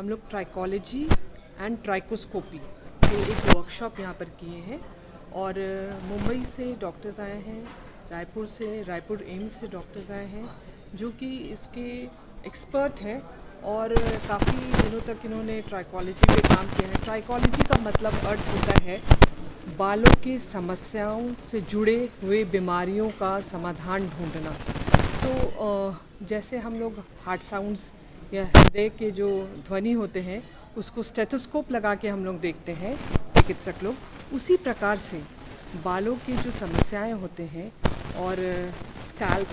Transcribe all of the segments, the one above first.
हम लोग trichology and trichoscopy के एक वर्कशॉप यहाँ पर किए हैं और मुंबई से डॉक्टर्स आए हैं, रायपुर एम्स से डॉक्टर्स आए हैं जो कि इसके एक्सपर्ट हैं और काफ़ी दिनों तक इन्होंने ट्राइकोलॉजी पे काम किया है। ट्राइकोलॉजी का मतलब अर्थ होता है बालों की समस्याओं से जुड़े हुए बीमारियों का समाधान ढूंढना। तो जैसे हम लोग हार्ट साउंड्स या हृदय के जो ध्वनि होते हैं उसको स्टेथोस्कोप लगा के हम लोग देखते हैं चिकित्सक लोग, उसी प्रकार से बालों की जो समस्याएं होते हैं और स्कैल्प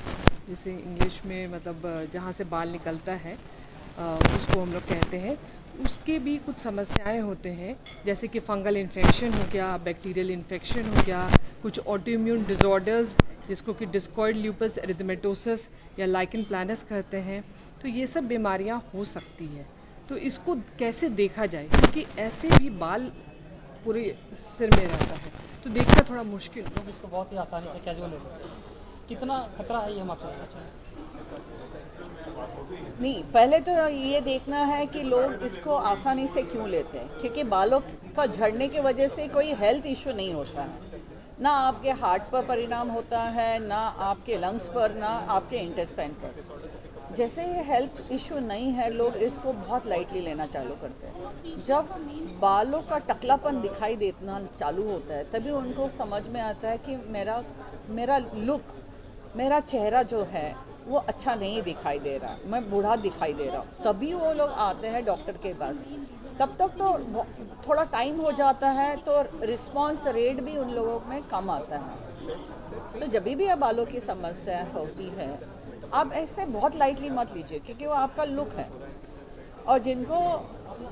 जिसे इंग्लिश में मतलब जहाँ से बाल निकलता है उसको हम लोग कहते हैं, उसके भी कुछ समस्याएं होते हैं जैसे कि फंगल इन्फेक्शन हो गया, बैक्टीरियल इन्फेक्शन हो गया, कुछ ऑटोइम्यून डिसऑर्डर्स जिसको कि डिस्कॉइड ल्यूपस एरिथेमेटोसस या लाइकन प्लानस कहते हैं। तो ये सब बीमारियां हो सकती हैं। तो इसको कैसे देखा जाए, क्योंकि ऐसे भी बाल पूरे सिर में रहता है तो देखना थोड़ा मुश्किल। लोग इसको बहुत ही आसानी से कैजुअल लेते हैं। कितना खतरा है ये हम आपको बताना चाहिए? नहीं, पहले तो ये देखना है कि लोग इसको आसानी से क्यों लेते हैं, क्योंकि बालों का झड़ने की वजह से कोई हेल्थ इशू नहीं होता है। ना आपके हार्ट पर परिणाम होता है, ना आपके लंग्स पर, ना आपके इंटेस्टाइन पर। जैसे ये हेल्थ इशू नहीं है, लोग इसको बहुत लाइटली लेना चालू करते हैं। जब बालों का टकलापन दिखाई देना चालू होता है तभी उनको समझ में आता है कि मेरा लुक, मेरा चेहरा जो है वो अच्छा नहीं दिखाई दे रहा, मैं बूढ़ा दिखाई दे रहा हूँ, तभी वो लोग आते हैं डॉक्टर के पास। तब तक तो थोड़ा टाइम हो जाता है तो रिस्पांस रेट भी उन लोगों में कम आता है। तो जब भी बालों की समस्या होती है आप ऐसे बहुत लाइटली मत लीजिए, क्योंकि वो आपका लुक है और जिनको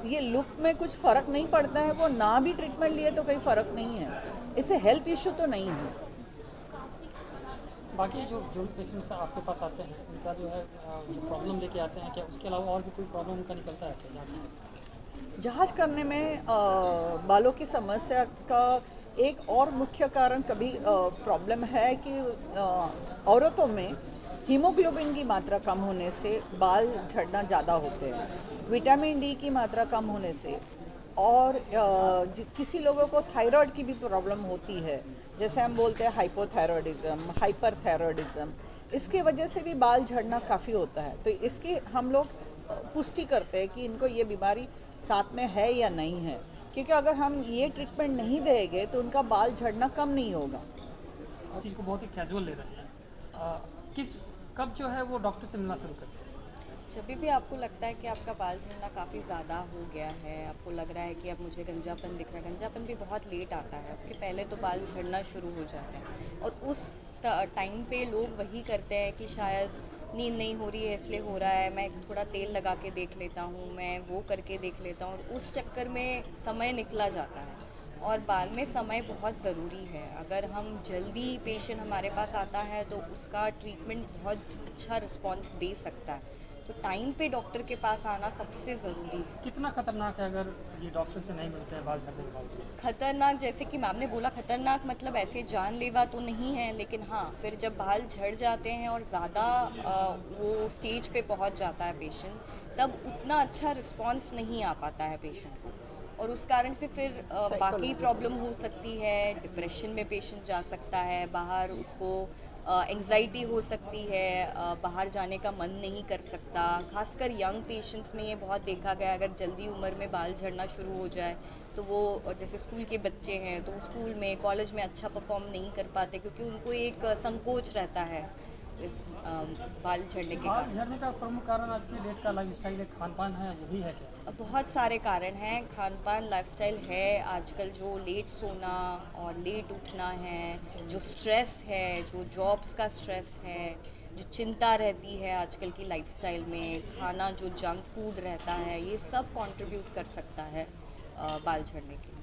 ये लुक में कुछ फ़र्क नहीं पड़ता है वो ना भी ट्रीटमेंट लिए तो कोई फ़र्क नहीं है, इससे हेल्थ इशू तो नहीं है। बाकी जो पेशेंट्स आपके पास आते हैं उनका जो है जो प्रॉब्लम लेके आते हैं, क्या उसके अलावा और भी कोई प्रॉब्लम उनका निकलता है क्या जांच में? जांच करने में बालों की समस्या का एक और मुख्य कारण कभी प्रॉब्लम है कि औरतों में हीमोग्लोबिन की मात्रा कम होने से बाल झड़ना ज़्यादा होते हैं, विटामिन डी की मात्रा कम होने से, और किसी लोगों को थायराइड की भी प्रॉब्लम होती है, जैसे हम बोलते हैं हाइपोथायरॉयडिज्म, हाइपरथायरॉयडिज्म, इसकी वजह से भी बाल झड़ना काफ़ी होता है। तो इसकी हम लोग पुष्टि करते हैं कि इनको ये बीमारी साथ में है या नहीं है, क्योंकि अगर हम ये ट्रीटमेंट नहीं देंगे तो उनका बाल झड़ना कम नहीं होगा। इस चीज़ को बहुत ही कैजुअल ले रहे हैं। कब जो है वो डॉक्टर से मिलना शुरू करते हैं? जब भी आपको लगता है कि आपका बाल झड़ना काफ़ी ज़्यादा हो गया है, आपको लग रहा है कि अब मुझे गंजापन दिख रहा है, गंजापन भी बहुत लेट आता है, उसके पहले तो बाल झड़ना शुरू हो जाते हैं और उस टाइम पे लोग वही करते हैं कि शायद नींद नहीं हो रही है इसलिए हो रहा है, मैं थोड़ा तेल लगा के देख लेता हूँ, मैं वो करके देख लेता हूँ, और उस चक्कर में समय निकला जाता है। और बाल में समय बहुत ज़रूरी है। अगर हम जल्दी पेशेंट हमारे पास आता है तो उसका ट्रीटमेंट बहुत अच्छा रिस्पॉन्स दे सकता है। तो टाइम पे डॉक्टर के पास आना सबसे ज़रूरी है। कितना खतरनाक है अगर ये डॉक्टर से नहीं मिलते हैं बाल झड़ने के बाद? खतरनाक, जैसे कि मैम ने बोला, खतरनाक मतलब ऐसे जानलेवा तो नहीं है, लेकिन हाँ फिर जब बाल झड़ जाते हैं और ज़्यादा वो स्टेज पे पहुंच जाता है पेशेंट, तब उतना अच्छा रिस्पॉन्स नहीं आ पाता है पेशेंट को, और उस कारण से फिर बाकी प्रॉब्लम हो सकती है। डिप्रेशन में पेशेंट जा सकता है, बाहर उसको एंग्जाइटी हो सकती है, बाहर जाने का मन नहीं कर सकता। खासकर यंग पेशेंट्स में ये बहुत देखा गया, अगर जल्दी उम्र में बाल झड़ना शुरू हो जाए तो वो, जैसे स्कूल के बच्चे हैं तो वो स्कूल में कॉलेज में अच्छा परफॉर्म नहीं कर पाते, क्योंकि उनको एक संकोच रहता है इस बाल झड़ने के बाल कारण। झड़ने का प्रमुख कारण आज की डेट का लाइफस्टाइल है, खान पान है, वो भी है क्या? बहुत सारे कारण हैं, खान पान, लाइफस्टाइल है, आजकल जो लेट सोना और लेट उठना है, जो स्ट्रेस है, जो जॉब्स का स्ट्रेस है, जो चिंता रहती है आजकल की लाइफस्टाइल में, खाना जो जंक फूड रहता है, ये सब कंट्रीब्यूट कर सकता है बाल झड़ने के।